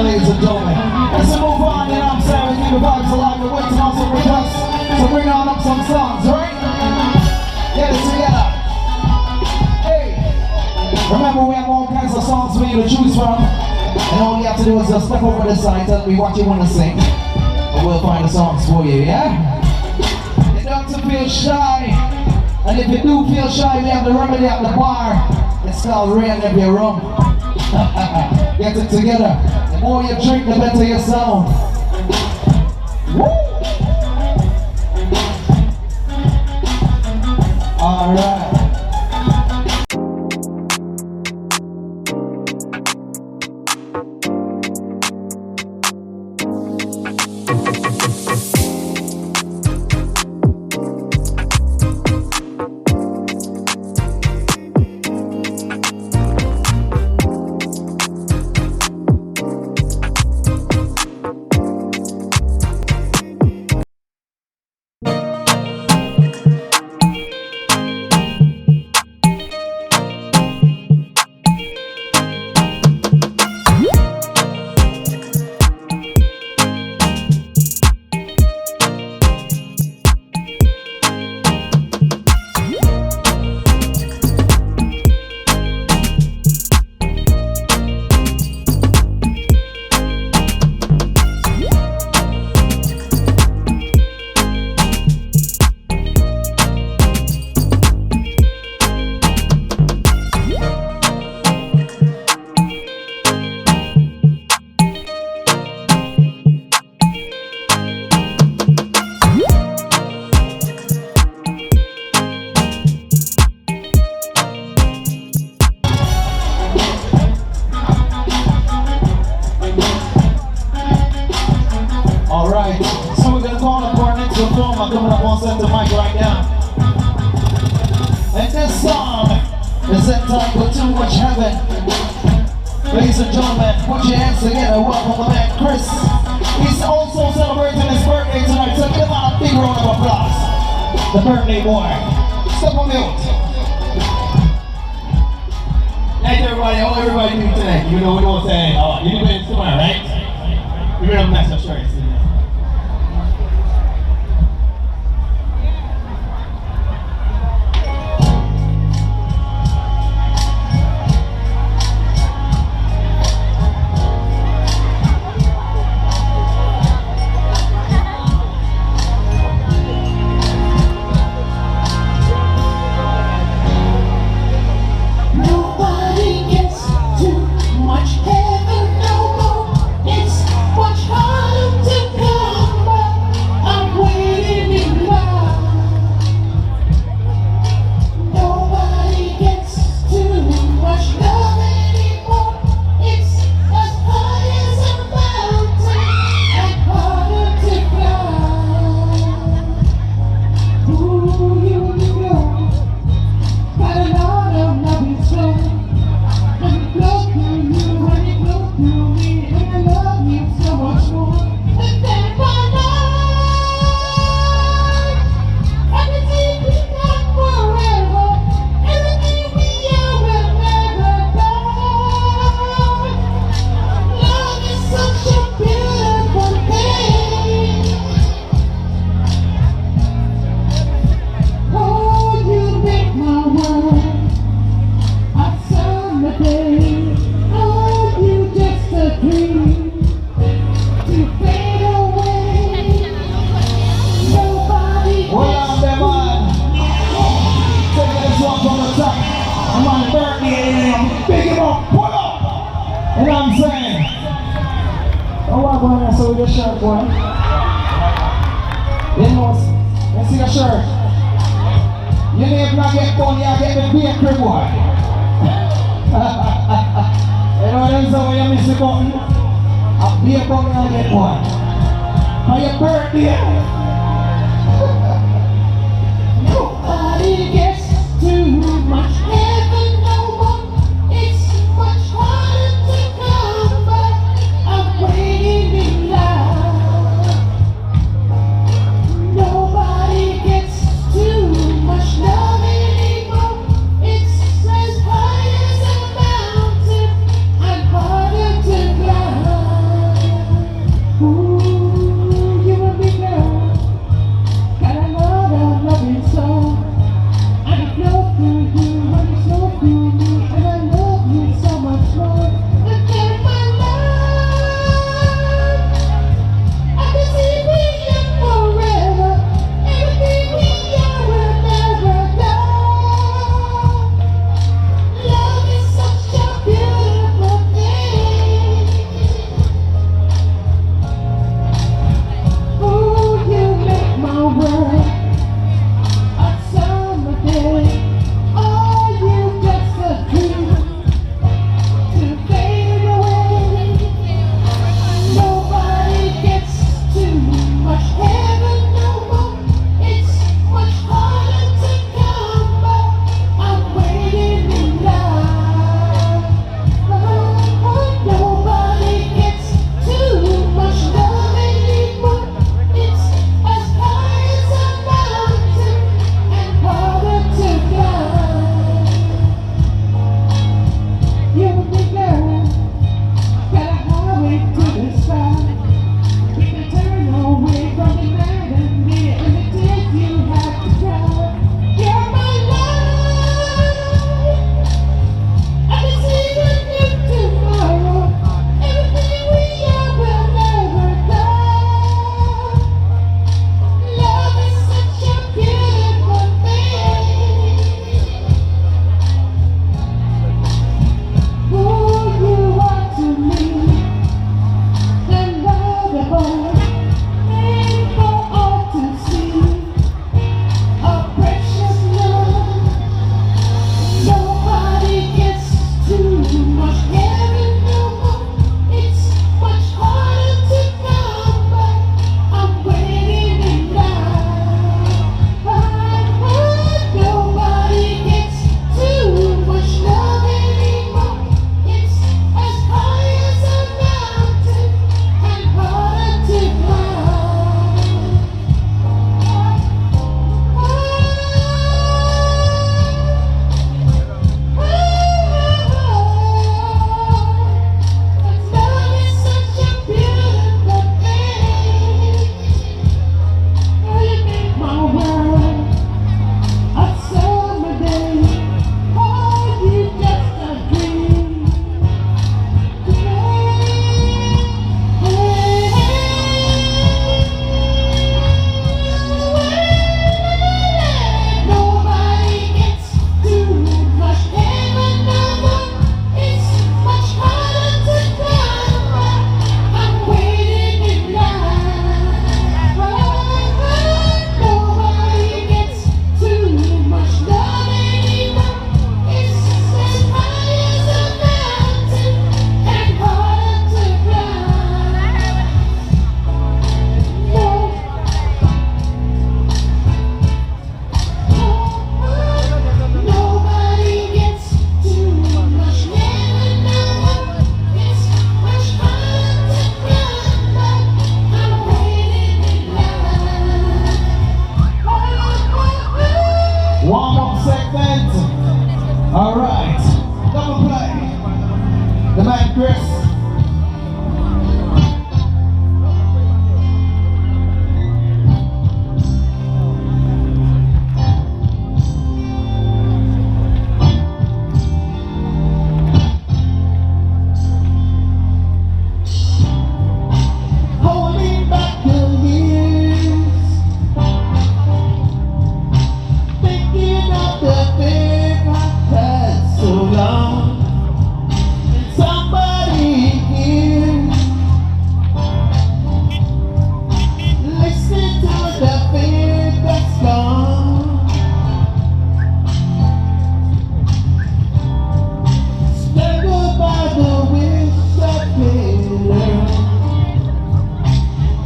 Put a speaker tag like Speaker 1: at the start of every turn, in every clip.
Speaker 1: ladies and gentlemen. Let's move on, you know what I'm saying? We keep the vibes alive. We're waiting on some requests. So bring on up some songs, right? Get it together. Hey. Remember, we have all kinds of songs for you to choose from. And all you have to do is just step over the side, tell me what you want to sing. And we'll find the songs for you, yeah? You don't have to feel shy. And if you do feel shy, we have the remedy at the bar. It's called Rain in Your Room. Get it together. The more you drink, the better you sound. Woo! Alright. Coming up on center mic right now. And this song is entitled Too Much Heaven. Ladies and gentlemen, put your hands together. Welcome the man Chris. He's also celebrating his birthday tonight, so give him a big round of applause. The birthday boy. Step on mute. Night everybody, how everybody doing today? You know we don't say, oh, you've been tomorrow, right? You've been on massive shirts. You know what I'm saying? Oh, what going on? So with your shirt, boy. You know, you see your shirt. You need not get funny, you get the bakery, boy. You know what I'm saying? When you miss the button, a beer button you get, boy. For your birthday.
Speaker 2: Nobody gets too much heaven no more. It's much harder to come, but I'm waiting in line. Nobody gets too much love anymore. It's as high as a mountain and harder to climb.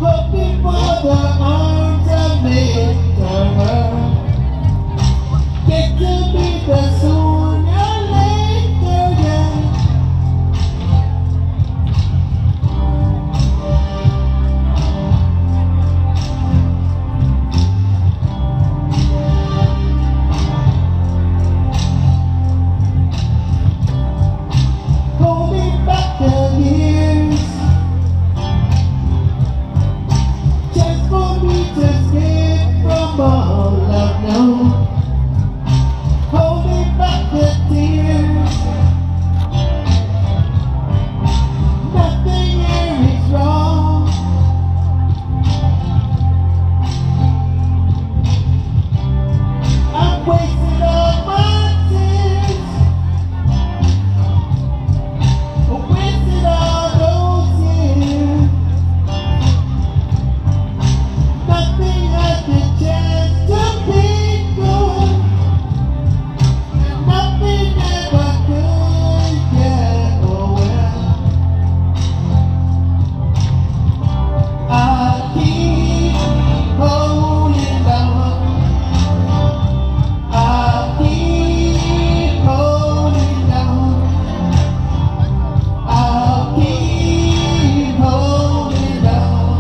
Speaker 2: hoping for the arms of Mr. Get to be the sooner or later, yeah. Holding back the years, just for me to escape from all I've known. Holding back the tears, nothing here is wrong. I'm wasting all my tears, wasting all those years. Nothing has the chance to be good. Nothing ever could, yeah, oh well. I'll keep holding on. I'll keep holding on. I'll keep holding on.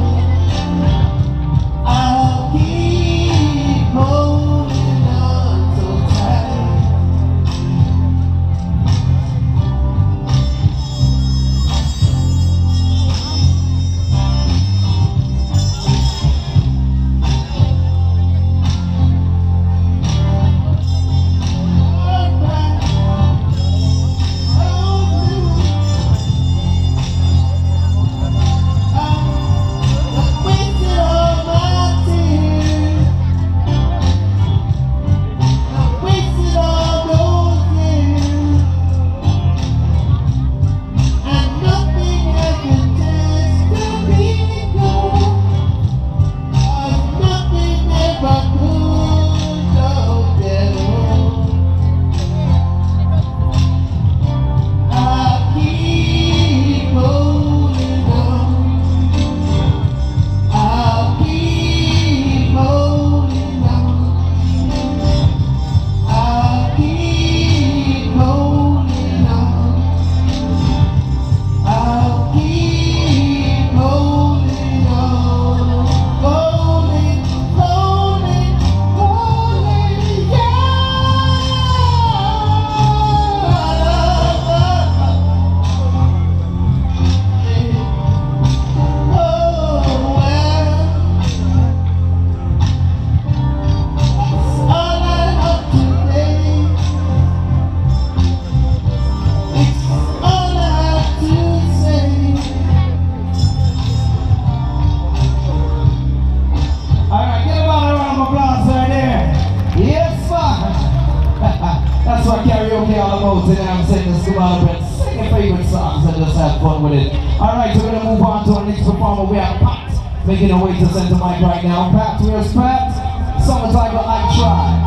Speaker 2: I'll keep holding on so tight.
Speaker 1: Alright, give a round of applause right there. Yes, man. That's what karaoke all about today. I'm saying this come out and sing your favorite songs and just have fun with it. Alright, so we're gonna move on to our next performer. We have Pat making our way to center mic right now. Pat, where's Pat? Summertime, but I try.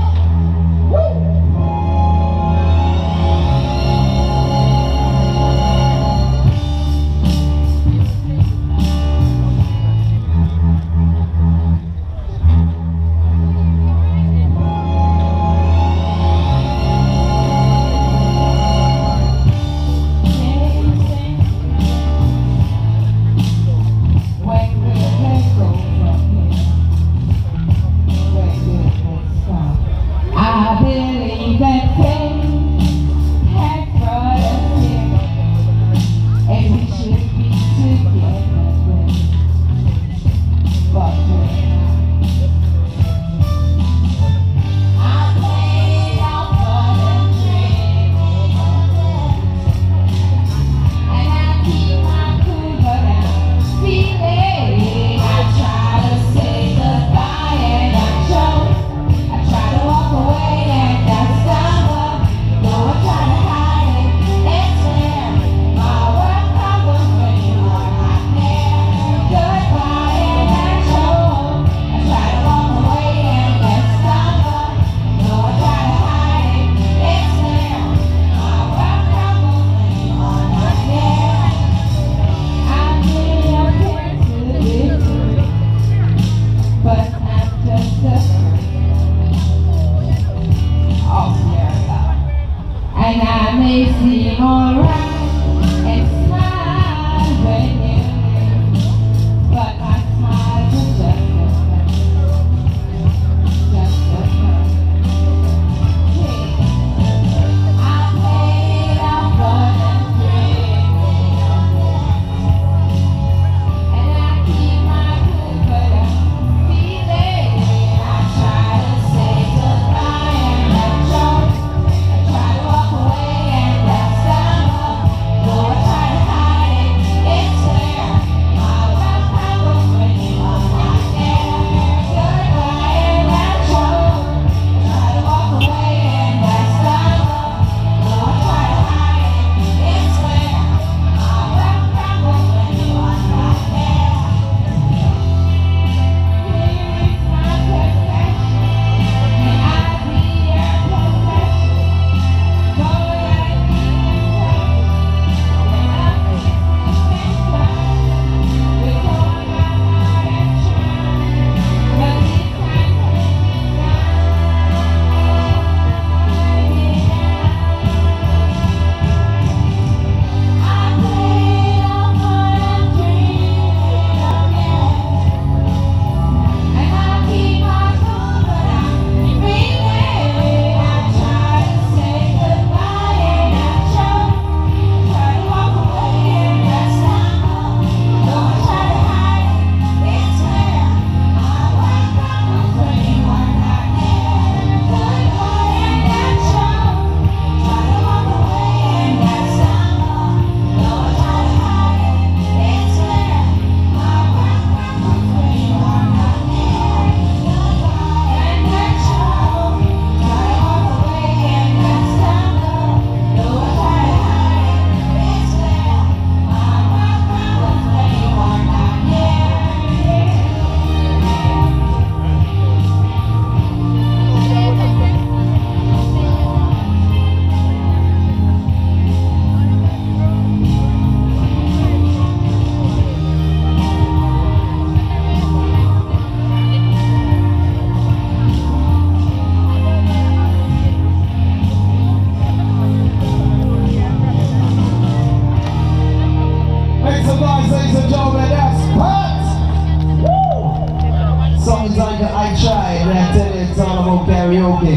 Speaker 1: night, and I tell you it's all about karaoke.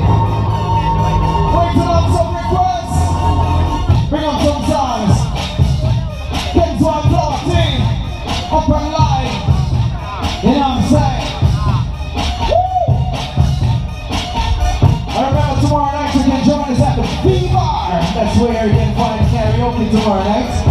Speaker 1: Waiting on some requests. Bring up some songs. Get to our club team. Up and live. You know what I'm saying? Woo! And remember tomorrow night you can join us at the B-Bar. That's where you can find karaoke tomorrow night.